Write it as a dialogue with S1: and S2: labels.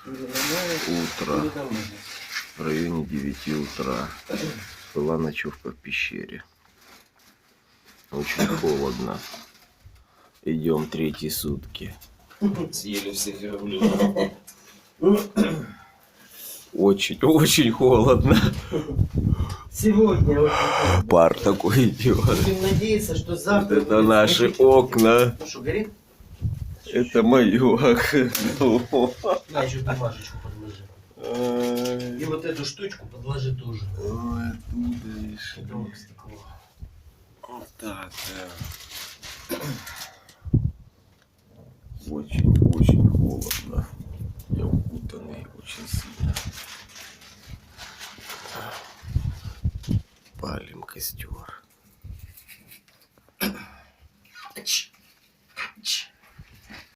S1: Утро. В районе 9 утра. Была ночевка в пещере. Очень холодно. Идем 3-й сутки. Съели всех журавлей. Очень холодно.
S2: Сегодня очень.
S1: Пар такой идет.
S2: Будем надеяться, что завтра...
S1: Это наши окна.
S2: Ну что, горит?
S1: Это мое окно.
S2: На, еще бумажечку подложи. И вот эту штучку подложи тоже.
S1: Ой, оттуда еще.
S2: Это вот стекло.
S1: Вот так, да. Очень холодно. Я укутанный очень сильно. Палим костер.